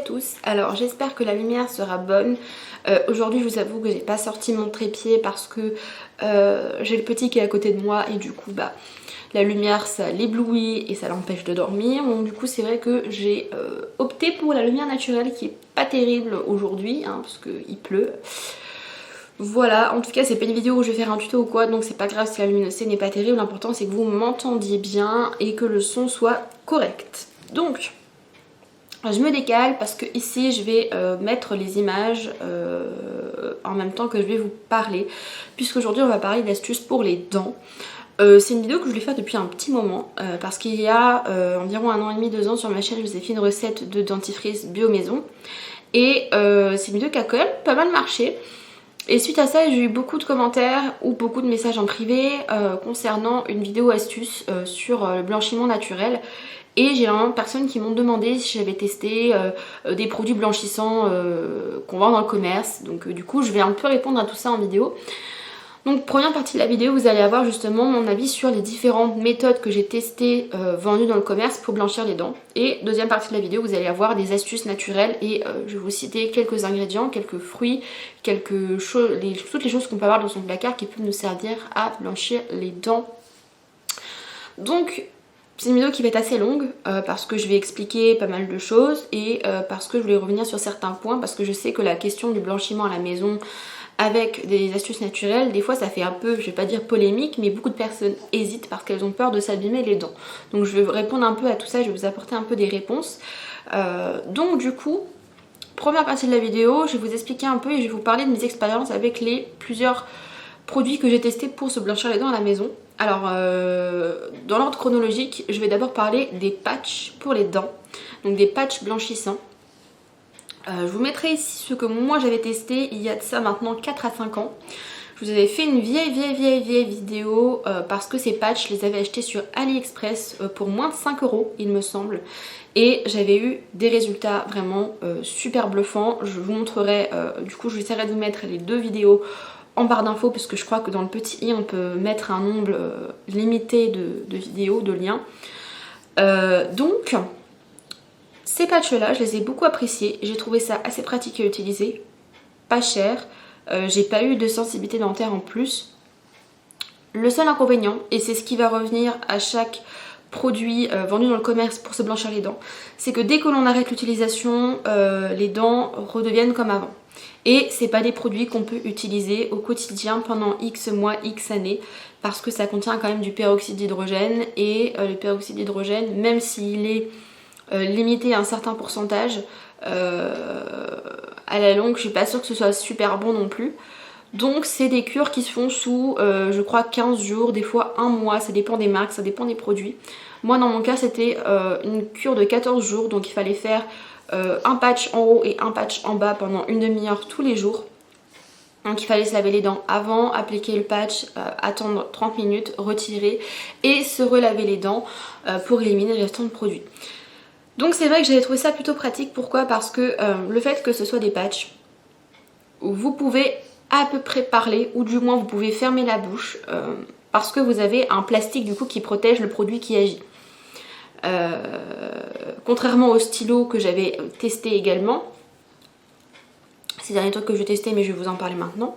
tous, alors j'espère que la lumière sera bonne. Aujourd'hui je vous avoue que j'ai pas sorti mon trépied parce que j'ai le petit qui est à côté de moi et du coup la lumière ça l'éblouit et ça l'empêche de dormir. Donc du coup c'est vrai que j'ai opté pour la lumière naturelle qui est pas terrible aujourd'hui hein, parce qu'il pleut. Voilà, en tout cas c'est pas une vidéo où je vais faire un tuto ou quoi, donc c'est pas grave si la luminosité n'est pas terrible. L'important c'est que vous m'entendiez bien et que le son soit correct. Donc je me décale parce que ici je vais mettre les images en même temps que je vais vous parler, puisqu'aujourd'hui on va parler d'astuces pour les dents. C'est une vidéo que je voulais faire depuis un petit moment parce qu'il y a environ 1 an et demi, 2 ans sur ma chaîne je vous ai fait une recette de dentifrice bio maison et c'est une vidéo qui a quand même pas mal marché. Et suite à ça j'ai eu beaucoup de commentaires ou beaucoup de messages en privé concernant une vidéo astuce sur le blanchiment naturel. Et j'ai énormément de personnes qui m'ont demandé si j'avais testé des produits blanchissants qu'on vend dans le commerce. Donc du coup je vais un peu répondre à tout ça en vidéo. Donc première partie de la vidéo vous allez avoir justement mon avis sur les différentes méthodes que j'ai testées vendues dans le commerce pour blanchir les dents. Et deuxième partie de la vidéo vous allez avoir des astuces naturelles et je vais vous citer quelques ingrédients, quelques fruits, toutes les choses qu'on peut avoir dans son placard qui peuvent nous servir à blanchir les dents. Donc c'est une vidéo qui va être assez longue parce que je vais expliquer pas mal de choses et parce que je voulais revenir sur certains points parce que je sais que la question du blanchiment à la maison avec des astuces naturelles, des fois ça fait un peu, je vais pas dire polémique, mais beaucoup de personnes hésitent parce qu'elles ont peur de s'abîmer les dents. Donc je vais répondre un peu à tout ça, je vais vous apporter un peu des réponses. Donc du coup, première partie de la vidéo, je vais vous expliquer un peu et je vais vous parler de mes expériences avec les plusieurs produits que j'ai testés pour se blanchir les dents à la maison. Alors dans l'ordre chronologique, je vais d'abord parler des patchs pour les dents, donc des patchs blanchissants. Je vous mettrai ici ce que moi j'avais testé il y a de ça maintenant 4 à 5 ans. Je vous avais fait une vieille vidéo parce que ces patchs, je les avais achetés sur AliExpress pour moins de 5 € il me semble. Et j'avais eu des résultats vraiment super bluffants. Je vous montrerai, du coup je vais essayer de vous mettre les deux vidéos en barre d'infos parce que je crois que dans le petit i on peut mettre un nombre limité de vidéos, de liens. Donc ces patchs là je les ai beaucoup appréciés, j'ai trouvé ça assez pratique à utiliser, pas cher, j'ai pas eu de sensibilité dentaire en plus. Le seul inconvénient, et c'est ce qui va revenir à chaque produit vendu dans le commerce pour se blanchir les dents, c'est que dès que l'on arrête l'utilisation, les dents redeviennent comme avant. Et c'est pas des produits qu'on peut utiliser au quotidien pendant X mois, X années, parce que ça contient quand même du peroxyde d'hydrogène, et le peroxyde d'hydrogène, même s'il est limité à un certain pourcentage, à la longue je suis pas sûre que ce soit super bon non plus. Donc c'est des cures qui se font sous je crois 15 jours, des fois 1 mois, ça dépend des marques, ça dépend des produits. Moi dans mon cas c'était une cure de 14 jours, donc il fallait faire un patch en haut et un patch en bas pendant une demi-heure tous les jours. Donc il fallait se laver les dents avant, appliquer le patch, attendre 30 minutes, retirer et se relaver les dents pour éliminer le restant de produits. Donc c'est vrai que j'avais trouvé ça plutôt pratique. Pourquoi? Parce que le fait que ce soit des patchs, vous pouvez à peu près parler, ou du moins vous pouvez fermer la bouche, parce que vous avez un plastique du coup qui protège le produit qui agit. Contrairement au stylo que j'avais testé également, c'est le dernier truc que je vais tester mais je vais vous en parler maintenant.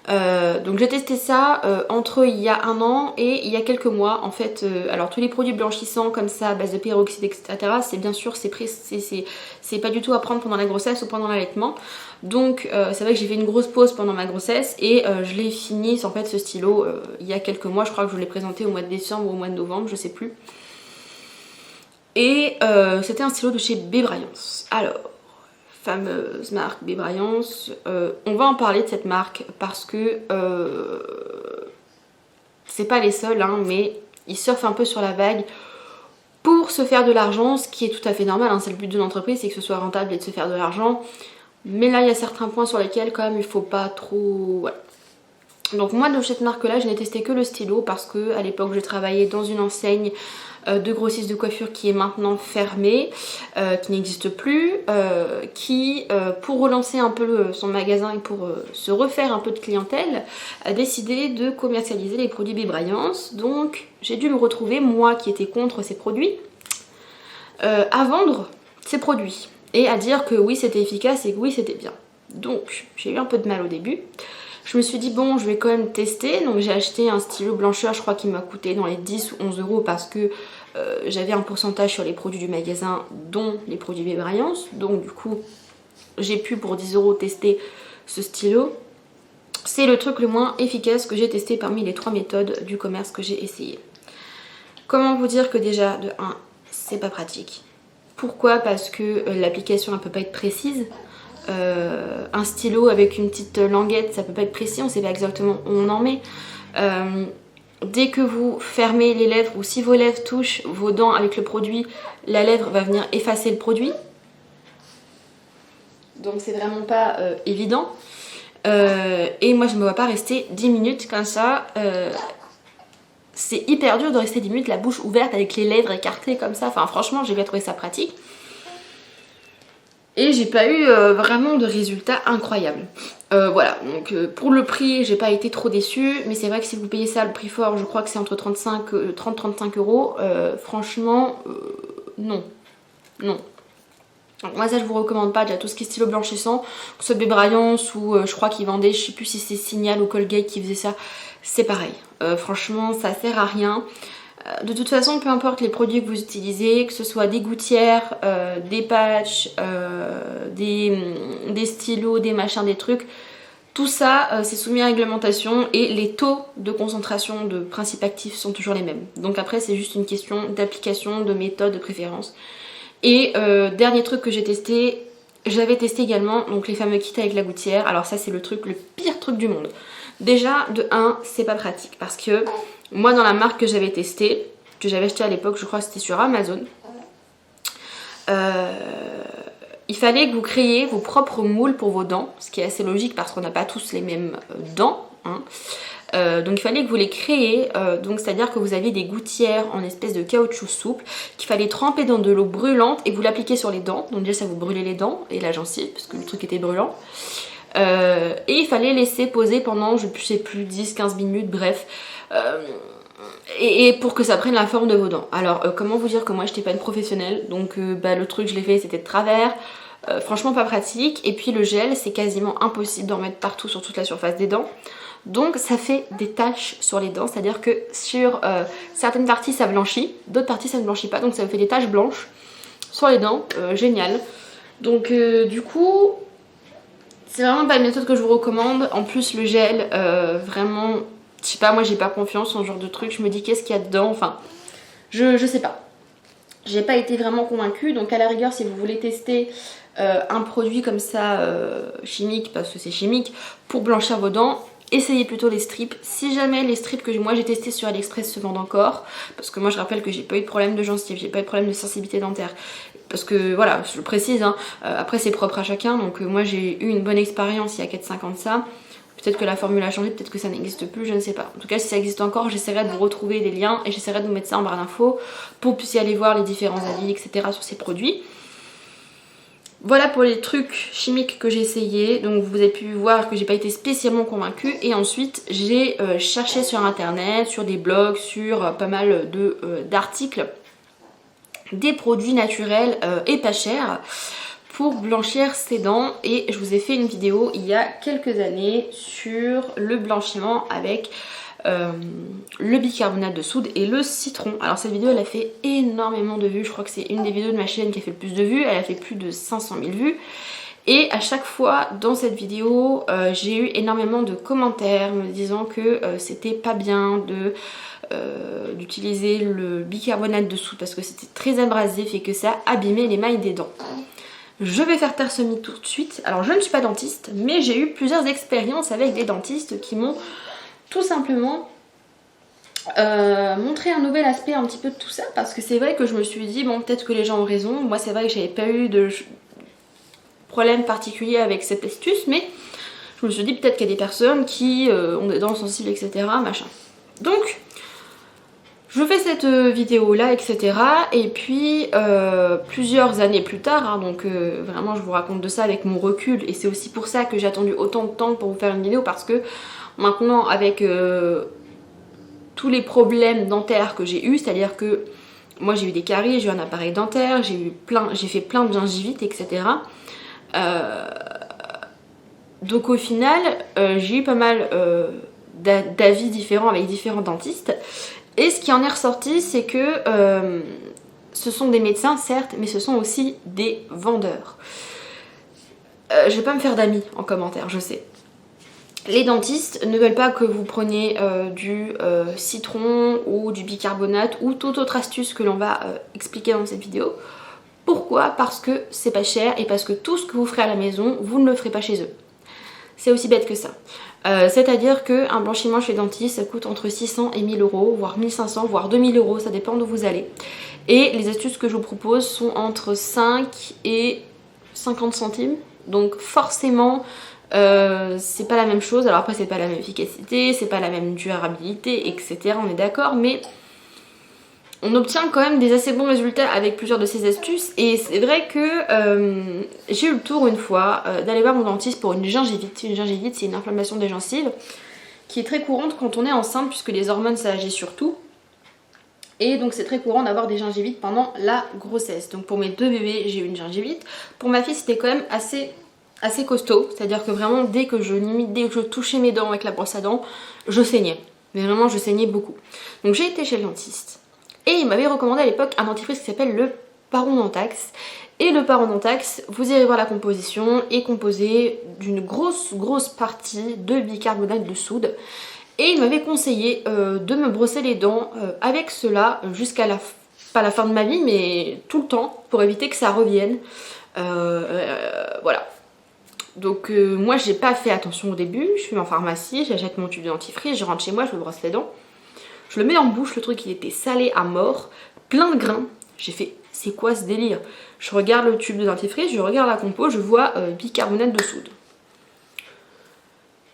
Donc j'ai testé ça entre il y a 1 an et il y a quelques mois en fait. Alors tous les produits blanchissants comme ça à base de peroxyde etc, c'est bien sûr c'est pas du tout à prendre pendant la grossesse ou pendant l'allaitement. Donc c'est vrai que j'ai fait une grosse pause pendant ma grossesse et je l'ai fini en fait ce stylo il y a quelques mois. Je crois que je l'ai présenté au mois de décembre ou au mois de novembre, je sais plus. Et c'était un stylo de chez B. Bryance. Alors fameuse marque B. Bryance, on va en parler de cette marque parce que c'est pas les seuls hein, mais ils surfent un peu sur la vague pour se faire de l'argent, ce qui est tout à fait normal hein, c'est le but de l'entreprise, c'est que ce soit rentable et de se faire de l'argent, mais là il y a certains points sur lesquels quand même il faut pas trop... Ouais. Donc moi de cette marque là je n'ai testé que le stylo parce que à l'époque je travaillais dans une enseigne de grossiste de coiffure qui est maintenant fermée, qui n'existe plus, qui pour relancer un peu son magasin et pour se refaire un peu de clientèle a décidé de commercialiser les produits B. Bryance. Donc j'ai dû me retrouver, moi qui étais contre ces produits, à vendre ces produits. et à dire que oui c'était efficace et que oui c'était bien. Donc j'ai eu un peu de mal au début. Je me suis dit bon je vais quand même tester, donc j'ai acheté un stylo blancheur, je crois qu'il m'a coûté dans les 10 ou 11 euros parce que j'avais un pourcentage sur les produits du magasin dont les produits Baby Bryance, donc du coup j'ai pu pour 10 euros tester ce stylo. C'est le truc le moins efficace que j'ai testé parmi les 3 méthodes du commerce que j'ai essayé. Comment vous dire que déjà de 1 c'est pas pratique. Pourquoi? Parce que l'application ne peut pas être précise. Un stylo avec une petite languette ça peut pas être précis, on sait pas exactement où on en met. Dès que vous fermez les lèvres ou si vos lèvres touchent vos dents avec le produit, la lèvre va venir effacer le produit. Donc c'est vraiment pas évident. Et moi je me vois pas rester 10 minutes comme ça. C'est hyper dur de rester 10 minutes la bouche ouverte avec les lèvres écartées comme ça. Enfin franchement j'ai pas trouvé ça pratique. Et j'ai pas eu vraiment de résultats incroyables. Voilà, donc pour le prix, j'ai pas été trop déçue. Mais c'est vrai que si vous payez ça le prix fort, je crois que c'est entre 30-35 euros. Franchement, non. Non. Donc moi ça je vous recommande pas, déjà tout ce qui est stylo blanchissant, que ce soit Baby Bryance ou je crois qu'ils vendaient, je sais plus si c'est Signal ou Colgate qui faisait ça, c'est pareil. Franchement ça sert à rien. De toute façon, peu importe les produits que vous utilisez, que ce soit des gouttières, des patchs, des stylos, des machins, des trucs, tout ça c'est soumis à réglementation et les taux de concentration de principes actifs sont toujours les mêmes. Donc après c'est juste une question d'application, de méthode, de préférence. Et dernier truc que j'ai testé, j'avais testé également donc les fameux kits avec la gouttière. Alors ça c'est le pire truc du monde. Déjà de 1 c'est pas pratique parce que moi dans la marque que j'avais testée, que j'avais acheté à l'époque, je crois que c'était sur Amazon, il fallait que vous créiez vos propres moules pour vos dents, ce qui est assez logique parce qu'on n'a pas tous les mêmes dents, hein. Donc il fallait que vous les créiez, donc c'est-à-dire que vous aviez des gouttières en espèce de caoutchouc souple qu'il fallait tremper dans de l'eau brûlante et vous l'appliquez sur les dents. Donc déjà ça vous brûlait les dents et la gencive parce que le truc était brûlant. Et il fallait laisser poser pendant je sais plus 10-15 minutes, bref. Et pour que ça prenne la forme de vos dents. Alors comment vous dire que moi j'étais pas une professionnelle, donc le truc je l'ai fait c'était de travers. Franchement pas pratique. Et puis le gel c'est quasiment impossible d'en mettre partout sur toute la surface des dents. Donc ça fait des taches sur les dents, c'est-à-dire que sur certaines parties ça blanchit, d'autres parties ça ne blanchit pas, donc ça me fait des taches blanches sur les dents, génial. Donc du coup, c'est vraiment pas une méthode que je vous recommande. En plus le gel, vraiment, je sais pas, moi j'ai pas confiance en ce genre de truc, je me dis qu'est-ce qu'il y a dedans, enfin, je sais pas. J'ai pas été vraiment convaincue, donc à la rigueur si vous voulez tester un produit comme ça, chimique, parce que c'est chimique, pour blanchir vos dents, essayez plutôt les strips. Si jamais les strips que moi j'ai testé sur AliExpress se vendent encore, parce que moi je rappelle que j'ai pas eu de problème de gencive, j'ai pas eu de problème de sensibilité dentaire, parce que voilà, je le précise, hein, après c'est propre à chacun, donc moi j'ai eu une bonne expérience il y a 4-5 ans de ça. Peut-être que la formule a changé, peut-être que ça n'existe plus, je ne sais pas. En tout cas si ça existe encore, j'essaierai de vous retrouver des liens et j'essaierai de vous mettre ça en barre d'infos pour que vous puissiez aller voir les différents avis, etc. sur ces produits. Voilà pour les trucs chimiques que j'ai essayé, donc vous avez pu voir que j'ai pas été spécialement convaincue. Et ensuite j'ai cherché sur internet, sur des blogs, sur pas mal d'articles, des produits naturels et pas chers pour blanchir ses dents. Et je vous ai fait une vidéo il y a quelques années sur le blanchiment avec le bicarbonate de soude et le citron. Alors cette vidéo elle a fait énormément de vues, je crois que c'est une des vidéos de ma chaîne qui a fait le plus de vues, elle a fait plus de 500 000 vues. Et à chaque fois dans cette vidéo j'ai eu énormément de commentaires me disant que c'était pas bien d'utiliser le bicarbonate de soude parce que c'était très abrasif et que ça abîmait l'émail des dents. Je vais faire taire ce mythe tout de suite. Alors je ne suis pas dentiste, mais j'ai eu plusieurs expériences avec des dentistes qui m'ont tout simplement montrer un nouvel aspect un petit peu de tout ça, parce que c'est vrai que je me suis dit bon peut-être que les gens ont raison, moi c'est vrai que j'avais pas eu de problème particulier avec cette astuce, mais je me suis dit peut-être qu'il y a des personnes qui ont des dents sensibles etc machin. Donc je fais cette vidéo là etc et puis plusieurs années plus tard, hein, donc vraiment je vous raconte de ça avec mon recul et c'est aussi pour ça que j'ai attendu autant de temps pour vous faire une vidéo, parce que maintenant avec tous les problèmes dentaires que j'ai eu, c'est-à-dire que moi j'ai eu des caries, j'ai eu un appareil dentaire, j'ai fait plein de gingivite, etc. Donc au final, j'ai eu pas mal d'avis différents avec différents dentistes. Et ce qui en est ressorti, c'est que ce sont des médecins, certes, mais ce sont aussi des vendeurs. Je vais pas me faire d'amis en commentaire, je sais. Les dentistes ne veulent pas que vous preniez du citron ou du bicarbonate ou toute autre astuce que l'on va expliquer dans cette vidéo. Pourquoi? Parce que c'est pas cher et parce que tout ce que vous ferez à la maison, vous ne le ferez pas chez eux. C'est aussi bête que ça. C'est-à-dire qu'un blanchiment chez le dentiste, ça coûte entre 600 et 1000 euros, voire 1500, voire 2000 euros, ça dépend d'où vous allez. Et les astuces que je vous propose sont entre 5 et 50 centimes. Donc forcément, c'est pas la même chose. Alors après, c'est pas la même efficacité, c'est pas la même durabilité, etc. On est d'accord, mais on obtient quand même des assez bons résultats avec plusieurs de ces astuces. Et c'est vrai que j'ai eu le tour une fois d'aller voir mon dentiste pour une gingivite. Une gingivite, c'est une inflammation des gencives qui est très courante quand on est enceinte, puisque les hormones ça agit sur tout. Et donc c'est très courant d'avoir des gingivites pendant la grossesse. Donc pour mes 2 bébés, j'ai eu une gingivite. Pour ma fille, c'était quand même assez costaud. C'est-à-dire que vraiment, dès que je touchais mes dents avec la brosse à dents, je saignais. Mais vraiment, je saignais beaucoup. Donc j'ai été chez le dentiste. Et il m'avait recommandé à l'époque un dentifrice qui s'appelle le Parodontax. Et le Parodontax, vous irez voir la composition, est composé d'une grosse partie de bicarbonate de soude. Et il m'avait conseillé de me brosser les dents avec cela jusqu'à pas la fin de ma vie, mais tout le temps, pour éviter que ça revienne. Voilà. Donc moi j'ai pas fait attention au début, je suis en pharmacie, j'achète mon tube de dentifrice, je rentre chez moi, je me brosse les dents. Je le mets en bouche, le truc il était salé à mort, plein de grains. J'ai fait, c'est quoi ce délire? Je regarde le tube de dentifrice, je regarde la compo, je vois bicarbonate de soude.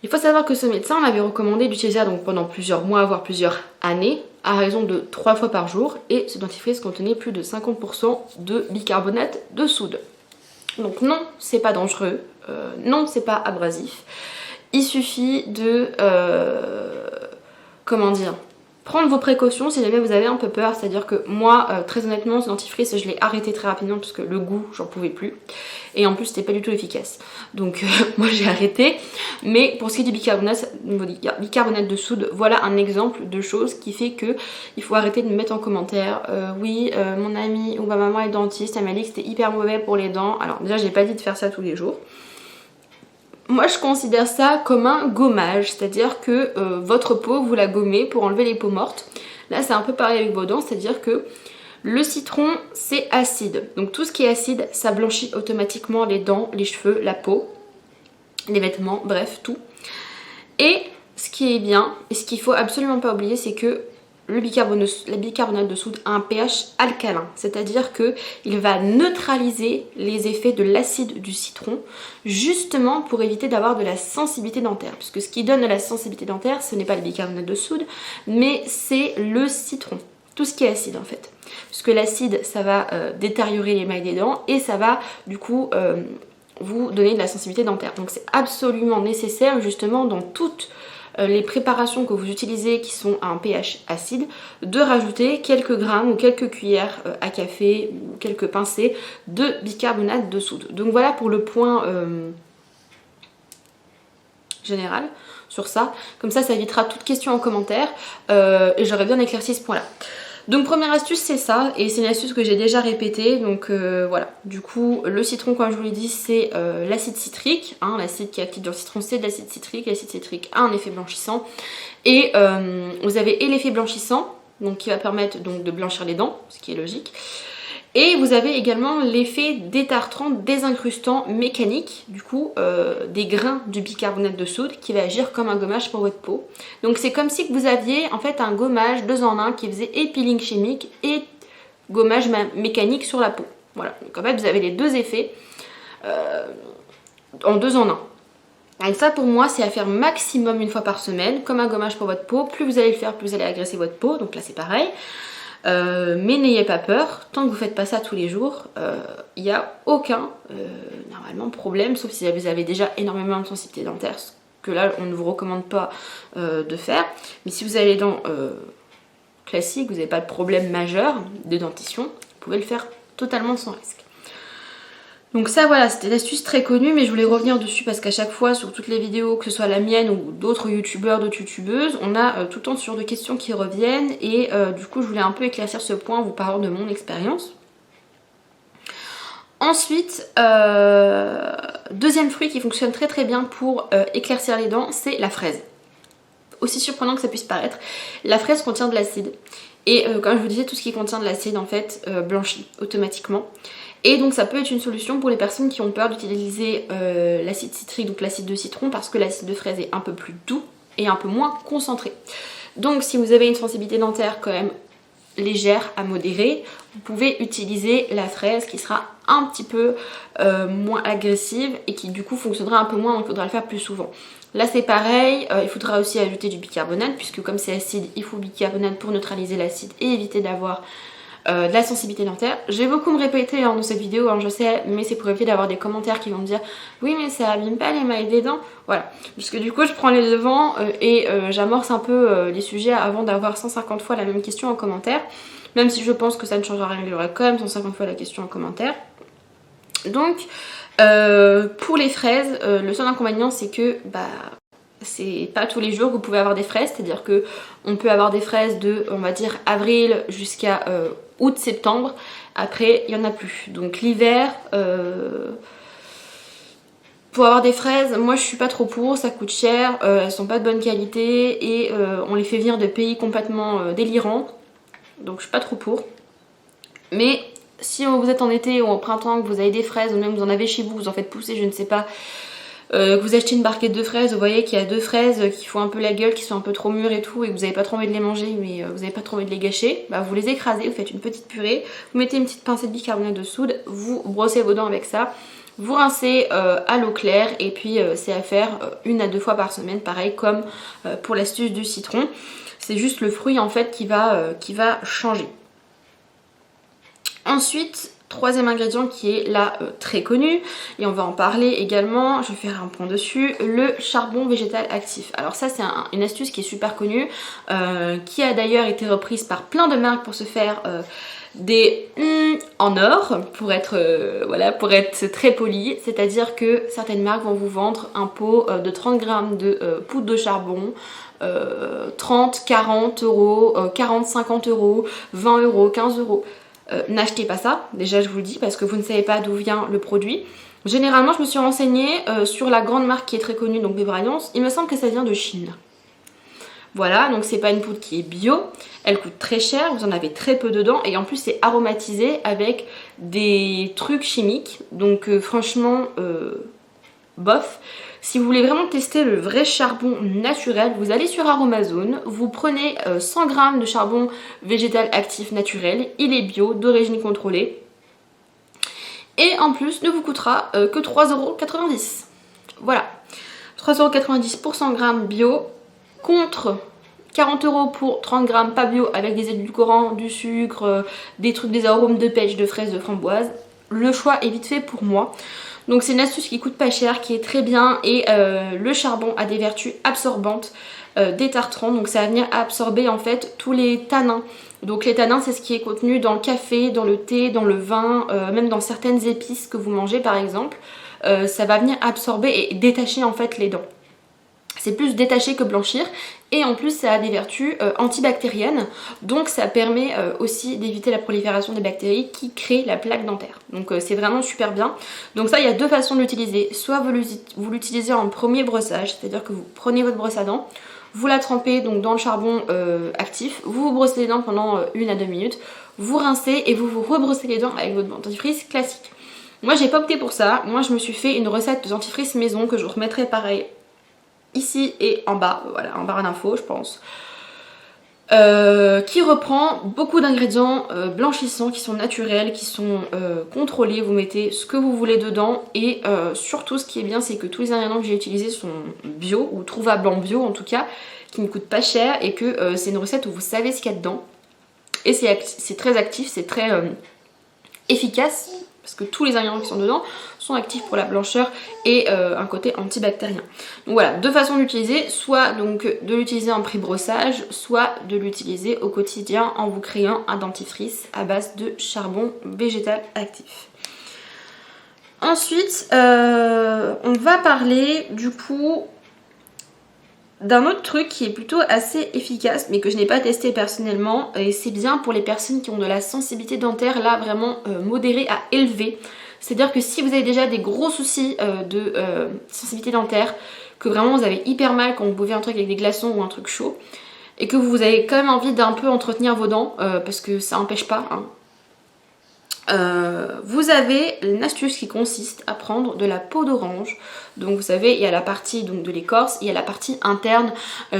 Il faut savoir que ce médecin m'avait recommandé d'utiliser ça donc pendant plusieurs mois, voire plusieurs années, à raison de 3 fois par jour. Et ce dentifrice contenait plus de 50% de bicarbonate de soude. Donc non, c'est pas dangereux, non, c'est pas abrasif. Il suffit de... comment dire, prendre vos précautions si jamais vous avez un peu peur. C'est-à-dire que moi, très honnêtement, ce dentifrice, je l'ai arrêté très rapidement parce que le goût, j'en pouvais plus. Et en plus, c'était pas du tout efficace. Donc moi, j'ai arrêté. Mais pour ce qui est du bicarbonate de soude, voilà un exemple de chose qui fait que il faut arrêter de me mettre en commentaire. Oui, mon amie ou ma maman est dentiste, elle m'a dit que c'était hyper mauvais pour les dents. Alors déjà, j'ai pas dit de faire ça tous les jours. Moi je considère ça comme un gommage, c'est-à-dire que votre peau vous la gommez pour enlever les peaux mortes. Là c'est un peu pareil avec vos dents, c'est-à-dire que le citron c'est acide. Donc tout ce qui est acide ça blanchit automatiquement les dents, les cheveux, la peau, les vêtements, bref tout. Et ce qui est bien et ce qu'il faut absolument pas oublier c'est que le bicarbonate de soude a un pH alcalin, c'est-à-dire qu'il va neutraliser les effets de l'acide du citron, justement pour éviter d'avoir de la sensibilité dentaire. Puisque ce qui donne de la sensibilité dentaire, ce n'est pas le bicarbonate de soude, mais c'est le citron. Tout ce qui est acide en fait. Puisque l'acide, ça va détériorer l'émail des dents et ça va du coup vous donner de la sensibilité dentaire. Donc c'est absolument nécessaire justement dans toutes les préparations que vous utilisez qui sont à un pH acide, de rajouter quelques grammes ou quelques cuillères à café ou quelques pincées de bicarbonate de soude. Donc voilà pour le point général sur ça. Comme ça évitera toute question en commentaire et j'aurais bien éclairci ce point là. Donc première astuce c'est ça, et c'est une astuce que j'ai déjà répétée, donc voilà. Du coup le citron comme je vous l'ai dit c'est l'acide citrique, hein, l'acide qui est actif dans le citron c'est de l'acide citrique. L'acide citrique a un effet blanchissant et vous avez et l'effet blanchissant, donc qui va permettre donc de blanchir les dents, ce qui est logique. Et vous avez également l'effet détartrant, désincrustant mécanique, du coup des grains du bicarbonate de soude qui va agir comme un gommage pour votre peau. Donc c'est comme si vous aviez en fait un gommage 2 en 1 qui faisait et peeling chimique et gommage mécanique sur la peau. Voilà, donc en fait vous avez les deux effets en 2 en 1. Et ça pour moi c'est à faire maximum 1 fois par semaine, comme un gommage pour votre peau. Plus vous allez le faire, plus vous allez agresser votre peau, donc là c'est pareil. Mais n'ayez pas peur, tant que vous faites pas ça tous les jours, il n'y a aucun normalement problème, sauf si vous avez déjà énormément de sensibilité dentaire, ce que là on ne vous recommande pas de faire. Mais si vous avez les dents classique, vous n'avez pas de problème majeur de dentition, vous pouvez le faire totalement sans risque. Donc ça voilà, c'était une astuce très connue, mais je voulais revenir dessus parce qu'à chaque fois sur toutes les vidéos, que ce soit la mienne ou d'autres youtubeurs, d'autres youtubeuses, on a tout le temps sur de questions qui reviennent et du coup je voulais un peu éclaircir ce point en vous parlant de mon expérience. Ensuite, deuxième fruit qui fonctionne très très bien pour éclaircir les dents, c'est la fraise. Aussi surprenant que ça puisse paraître, la fraise contient de l'acide. Et comme je vous disais, tout ce qui contient de l'acide en fait blanchit automatiquement. Et donc ça peut être une solution pour les personnes qui ont peur d'utiliser l'acide citrique, donc l'acide de citron, parce que l'acide de fraise est un peu plus doux et un peu moins concentré. Donc si vous avez une sensibilité dentaire quand même légère à modérée, vous pouvez utiliser la fraise qui sera un petit peu moins agressive et qui du coup fonctionnera un peu moins, donc il faudra le faire plus souvent. Là c'est pareil, il faudra aussi ajouter du bicarbonate puisque comme c'est acide, il faut bicarbonate pour neutraliser l'acide et éviter d'avoir de la sensibilité dentaire. Je vais beaucoup me répéter dans cette vidéo, je sais, mais c'est pour éviter d'avoir des commentaires qui vont me dire oui mais ça abîme pas l'émail des dents. Voilà, puisque du coup je prends les devants et j'amorce un peu les sujets avant d'avoir 150 fois la même question en commentaire. Même si je pense que ça ne changera rien, il y aura quand même 150 fois la question en commentaire. Donc pour les fraises, le seul inconvénient c'est que c'est pas tous les jours que vous pouvez avoir des fraises, c'est-à-dire que on peut avoir des fraises de, on va dire, avril jusqu'à août-septembre. Après, il n'y en a plus. Donc l'hiver, pour avoir des fraises, moi je suis pas trop pour, ça coûte cher, elles sont pas de bonne qualité et on les fait venir de pays complètement délirants. Donc je suis pas trop pour. Mais si vous êtes en été ou en printemps, que vous avez des fraises ou même vous en avez chez vous, vous en faites pousser, je ne sais pas, que vous achetez une barquette de fraises, vous voyez qu'il y a 2 fraises qui font un peu la gueule, qui sont un peu trop mûres et tout, et que vous n'avez pas trop envie de les manger, mais vous n'avez pas trop envie de les gâcher, vous les écrasez, vous faites une petite purée, vous mettez une petite pincée de bicarbonate de soude, vous brossez vos dents avec ça, vous rincez à l'eau claire, et puis c'est à faire 1 à 2 fois par semaine, pareil comme pour l'astuce du citron. C'est juste le fruit en fait qui va changer. Ensuite, troisième ingrédient qui est là très connu et on va en parler également, je vais faire un point dessus, le charbon végétal actif. Alors ça c'est une astuce qui est super connue, qui a d'ailleurs été reprise par plein de marques pour se faire des en or, pour être très poli, c'est-à-dire que certaines marques vont vous vendre un pot de 30 grammes de poudre de charbon, 30, 40 euros, 40, 50 euros, 20 euros, 15 euros. N'achetez pas ça, déjà je vous le dis, parce que vous ne savez pas d'où vient le produit. Généralement je me suis renseignée sur la grande marque qui est très connue, donc Bebrayance, il me semble que ça vient de Chine. Voilà, donc c'est pas une poudre qui est bio, elle coûte très cher, vous en avez très peu dedans et en plus c'est aromatisé avec des trucs chimiques, donc franchement bof. Si vous voulez vraiment tester le vrai charbon naturel, vous allez sur Aromazone, vous prenez 100 g de charbon végétal actif naturel, il est bio, d'origine contrôlée. Et en plus ne vous coûtera que 3,90 €. Voilà, 3,90 € pour 100 g bio, contre 40 € pour 30 g pas bio avec des édulcorants, du sucre, des trucs, des arômes de pêche, de fraises, de framboises. Le choix est vite fait pour moi. Donc c'est une astuce qui coûte pas cher, qui est très bien et le charbon a des vertus absorbantes, détartrants, donc ça va venir absorber en fait tous les tanins. Donc les tanins c'est ce qui est contenu dans le café, dans le thé, dans le vin, même dans certaines épices que vous mangez par exemple. Ça va venir absorber et détacher en fait les dents. C'est plus détaché que blanchir et en plus ça a des vertus antibactériennes, donc ça permet aussi d'éviter la prolifération des bactéries qui créent la plaque dentaire. Donc c'est vraiment super bien. Donc ça il y a 2 façons de l'utiliser, soit vous l'utilisez en premier brossage, c'est-à-dire que vous prenez votre brosse à dents, vous la trempez donc dans le charbon actif, vous vous brossez les dents pendant 1 à 2 minutes, vous rincez et vous vous rebrossez les dents avec votre dentifrice classique. Moi j'ai pas opté pour ça, moi je me suis fait une recette de dentifrice maison que je vous remettrai pareil ici et en bas, voilà, en barre d'infos je pense, qui reprend beaucoup d'ingrédients blanchissants qui sont naturels, qui sont contrôlés, vous mettez ce que vous voulez dedans et surtout ce qui est bien c'est que tous les ingrédients que j'ai utilisés sont bio ou trouvables en bio en tout cas, qui ne coûtent pas cher et que c'est une recette où vous savez ce qu'il y a dedans et c'est très actif, c'est très efficace parce que tous les ingrédients qui sont dedans sont actifs pour la blancheur et un côté antibactérien. Donc voilà, deux façons d'utiliser, soit donc de l'utiliser en pré-brossage, soit de l'utiliser au quotidien en vous créant un dentifrice à base de charbon végétal actif. Ensuite, on va parler du coup d'un autre truc qui est plutôt assez efficace mais que je n'ai pas testé personnellement, et c'est bien pour les personnes qui ont de la sensibilité dentaire là vraiment modérée à élevée. C'est à dire que si vous avez déjà des gros soucis de sensibilité dentaire, que vraiment vous avez hyper mal quand vous buvez un truc avec des glaçons ou un truc chaud, et que vous avez quand même envie d'un peu entretenir vos dents, parce que ça n'empêche pas hein. Vous avez une astuce qui consiste à prendre de la peau d'orange. Donc vous savez, il y a la partie donc, de l'écorce, il y a la partie interne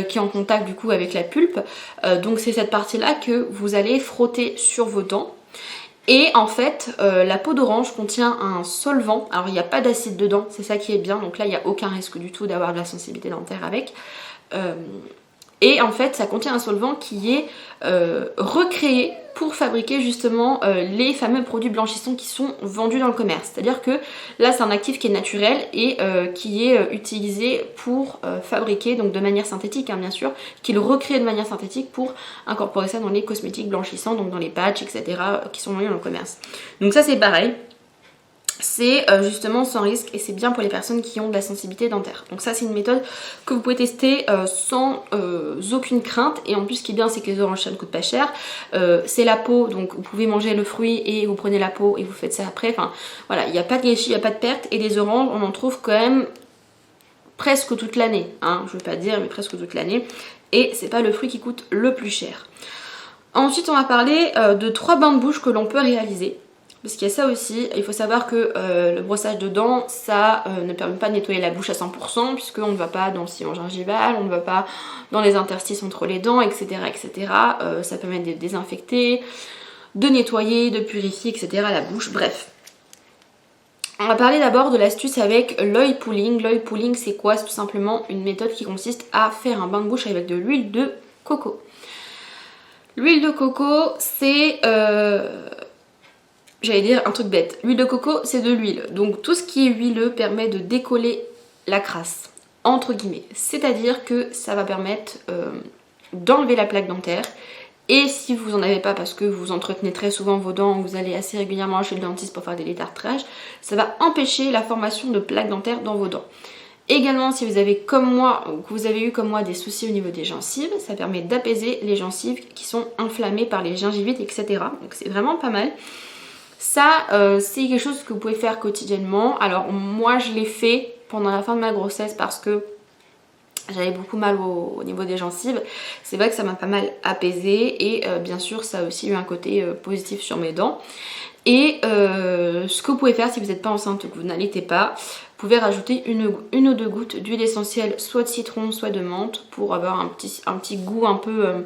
qui est en contact du coup avec la pulpe. Donc c'est cette partie là que vous allez frotter sur vos dents. Et en fait, la peau d'orange contient un solvant. Alors il n'y a pas d'acide dedans, c'est ça qui est bien. Donc là, il n'y a aucun risque du tout d'avoir de la sensibilité dentaire avec. Et en fait, ça contient un solvant qui est recréé pour fabriquer justement les fameux produits blanchissants qui sont vendus dans le commerce. C'est-à-dire que là, c'est un actif qui est naturel et qui est utilisé pour fabriquer, donc de manière synthétique hein, bien sûr, qu'il recrée de manière synthétique pour incorporer ça dans les cosmétiques blanchissants, donc dans les patchs, etc. qui sont vendus dans le commerce. Donc ça, c'est pareil. C'est justement sans risque et c'est bien pour les personnes qui ont de la sensibilité dentaire. Donc ça c'est une méthode que vous pouvez tester sans aucune crainte, et en plus ce qui est bien c'est que les oranges ça ne coûte pas cher, c'est la peau, donc vous pouvez manger le fruit et vous prenez la peau et vous faites ça après, enfin voilà, il n'y a pas de gâchis, il n'y a pas de perte, et les oranges on en trouve quand même presque toute l'année, hein, je veux pas dire mais presque toute l'année, et c'est pas le fruit qui coûte le plus cher. Ensuite on va parler de 3 bains de bouche que l'on peut réaliser. Parce qu'il y a ça aussi, il faut savoir que le brossage de dents, ça ne permet pas de nettoyer la bouche à 100%, puisqu'on ne va pas dans le sillon gingival, on ne va pas dans les interstices entre les dents, etc. etc. Ça permet de désinfecter, de nettoyer, de purifier, etc. la bouche, bref. On va parler d'abord de l'astuce avec l'oil pulling. L'oil pulling c'est quoi? C'est tout simplement une méthode qui consiste à faire un bain de bouche avec de l'huile de coco. L'huile de coco c'est... j'allais dire un truc bête, l'huile de coco c'est de l'huile, donc tout ce qui est huileux permet de décoller la crasse, entre guillemets, c'est-à-dire que ça va permettre d'enlever la plaque dentaire, et si vous en avez pas parce que vous entretenez très souvent vos dents, vous allez assez régulièrement chez le dentiste pour faire des détartrages, ça va empêcher la formation de plaques dentaires dans vos dents. Également, si vous avez comme moi, ou que vous avez eu comme moi des soucis au niveau des gencives, ça permet d'apaiser les gencives qui sont inflammées par les gingivites, etc. Donc c'est vraiment pas mal. Ça, c'est quelque chose que vous pouvez faire quotidiennement. Alors moi, je l'ai fait pendant la fin de ma grossesse parce que j'avais beaucoup mal au niveau des gencives. C'est vrai que ça m'a pas mal apaisé, et bien sûr, ça a aussi eu un côté positif sur mes dents. Et ce que vous pouvez faire si vous n'êtes pas enceinte ou que vous n'allaitez pas, vous pouvez rajouter une ou deux gouttes d'huile essentielle, soit de citron, soit de menthe, pour avoir un petit goût un peu...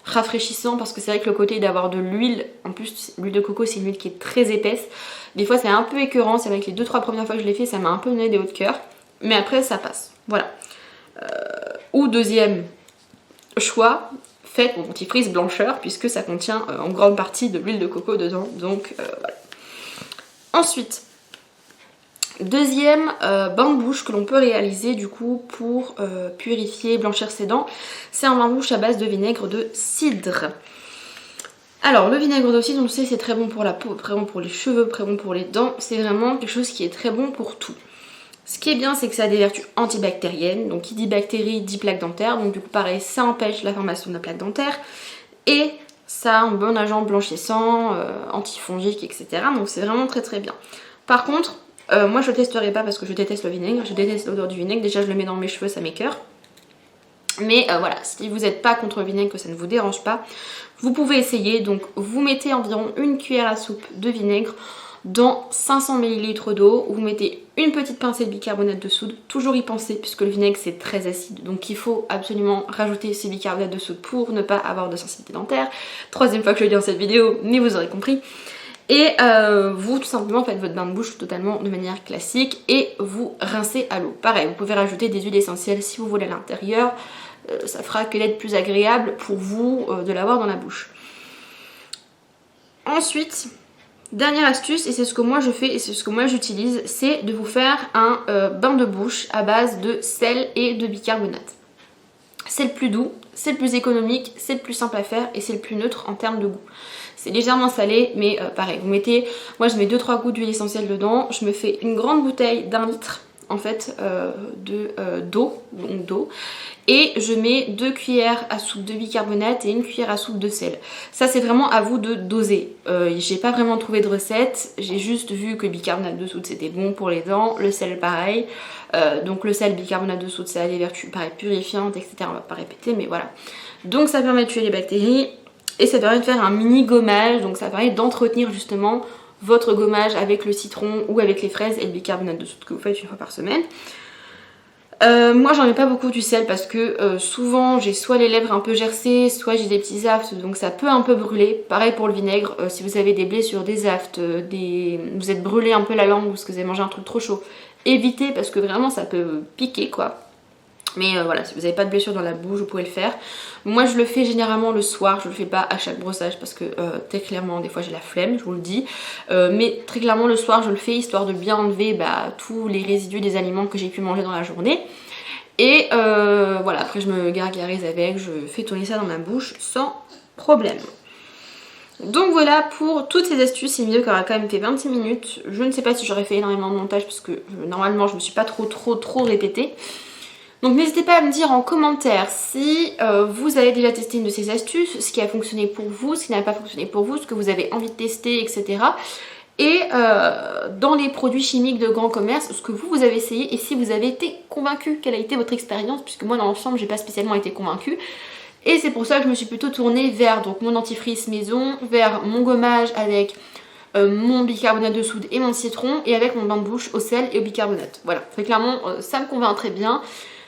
rafraîchissant, parce que c'est vrai que le côté d'avoir de l'huile, en plus l'huile de coco c'est une huile qui est très épaisse, des fois c'est un peu écœurant, c'est vrai que les 2-3 premières fois que je l'ai fait ça m'a un peu donné des hauts de cœur, mais après ça passe, voilà. Ou deuxième choix, faites mon dentifrice blancheur puisque ça contient en grande partie de l'huile de coco dedans, donc voilà. Ensuite, deuxième bain de bouche que l'on peut réaliser du coup pour purifier, blanchir ses dents, c'est un bain de bouche à base de vinaigre de cidre. Alors le vinaigre de cidre, on le sait, c'est très bon pour la peau, très bon pour les cheveux, très bon pour les dents, c'est vraiment quelque chose qui est très bon pour tout. Ce qui est bien, c'est que ça a des vertus antibactériennes, donc qui dit bactéries dit plaque dentaire, donc du coup pareil, ça empêche la formation de la plaque dentaire, et ça a un bon agent blanchissant, antifongique, etc. Donc c'est vraiment très très bien. Par contre, moi je le testerai pas parce que je déteste le vinaigre, je déteste l'odeur du vinaigre, déjà je le mets dans mes cheveux, ça m'écoeure. Mais voilà, si vous n'êtes pas contre le vinaigre, que ça ne vous dérange pas, vous pouvez essayer. Donc vous mettez environ une cuillère à soupe de vinaigre dans 500 ml d'eau, vous mettez une petite pincée de bicarbonate de soude, toujours y penser puisque le vinaigre c'est très acide, donc il faut absolument rajouter ces bicarbonates de soude pour ne pas avoir de sensibilité dentaire. Troisième fois que je le dis dans cette vidéo, mais vous aurez compris. Et vous tout simplement faites votre bain de bouche totalement de manière classique et vous rincez à l'eau. Pareil, vous pouvez rajouter des huiles essentielles si vous voulez à l'intérieur, ça fera que l'être plus agréable pour vous de l'avoir dans la bouche. Ensuite, Dernière astuce, et c'est ce que moi je fais et c'est ce que moi j'utilise, c'est de vous faire un bain de bouche à base de sel et de bicarbonate. C'est le plus doux, c'est le plus économique, c'est le plus simple à faire et c'est le plus neutre en termes de goût. C'est légèrement salé, mais pareil, vous mettez, moi je mets 2-3 gouttes d'huile essentielle dedans, je me fais une grande bouteille d'1 litre en fait d'eau, et je mets 2 cuillères à soupe de bicarbonate et 1 cuillère à soupe de sel. Ça c'est vraiment à vous de doser. J'ai pas vraiment trouvé de recette, j'ai juste vu que le bicarbonate de soude c'était bon pour les dents, le sel pareil. Donc le sel, bicarbonate de soude, ça a des vertus pareil purifiantes, etc. On va pas répéter, mais voilà. Donc ça permet de tuer les bactéries et ça permet de faire un mini gommage, donc ça permet d'entretenir justement votre gommage avec le citron ou avec les fraises et le bicarbonate de soude que vous faites une fois par semaine. Moi j'en mets pas beaucoup du sel parce que souvent j'ai soit les lèvres un peu gercées, soit j'ai des petits aftes, donc ça peut un peu brûler. Pareil pour le vinaigre, si vous avez des blessures, des aftes, vous êtes brûlé un peu la langue parce que vous avez mangé un truc trop chaud, évitez parce que vraiment ça peut piquer quoi. Mais voilà, si vous n'avez pas de blessure dans la bouche, vous pouvez le faire. Moi je le fais généralement le soir, je le fais pas à chaque brossage parce que très clairement des fois j'ai la flemme, je vous le dis. Mais très clairement le soir je le fais histoire de bien enlever tous les résidus des aliments que j'ai pu manger dans la journée. Et voilà, après je me gargarise avec, je fais tourner ça dans ma bouche sans problème. Donc voilà pour toutes ces astuces, c'est une vidéo qui aura quand même fait 26 minutes. Je ne sais pas si j'aurais fait énormément de montage parce que normalement je me suis pas trop répétée. Donc n'hésitez pas à me dire en commentaire si vous avez déjà testé une de ces astuces, ce qui a fonctionné pour vous, ce qui n'a pas fonctionné pour vous, ce que vous avez envie de tester, etc. Et dans les produits chimiques de grand commerce, ce que vous avez essayé et si vous avez été convaincu, quelle a été votre expérience, puisque moi dans l'ensemble j'ai pas spécialement été convaincue. Et c'est pour ça que je me suis plutôt tournée vers donc, mon dentifrice maison, vers mon gommage avec mon bicarbonate de soude et mon citron, et avec mon bain de bouche au sel et au bicarbonate. Voilà, très clairement ça me convainc très bien.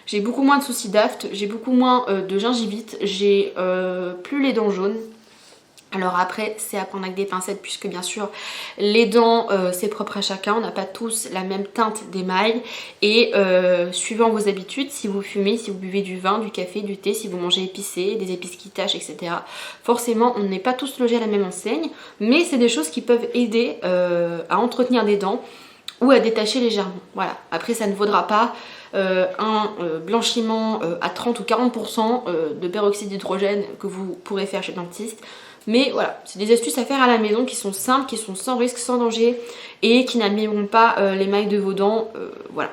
J'ai beaucoup moins de soucis d'aft, j'ai beaucoup moins de gingivite, j'ai plus les dents jaunes. Alors après c'est à prendre avec des pincettes puisque bien sûr les dents c'est propre à chacun, on n'a pas tous la même teinte d'émail et suivant vos habitudes, si vous fumez, si vous buvez du vin, du café, du thé, si vous mangez épicé, des épices qui tâchent, etc. Forcément on n'est pas tous logés à la même enseigne, mais c'est des choses qui peuvent aider à entretenir des dents ou à détacher légèrement. Voilà, après ça ne vaudra pas un blanchiment à 30 ou 40% de peroxyde d'hydrogène que vous pourrez faire chez le dentiste. Mais voilà, c'est des astuces à faire à la maison qui sont simples, qui sont sans risque, sans danger et qui n'abîmeront pas l'émail de vos dents. Voilà.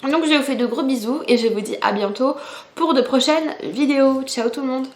Donc je vous fais de gros bisous et je vous dis à bientôt pour de prochaines vidéos. Ciao tout le monde!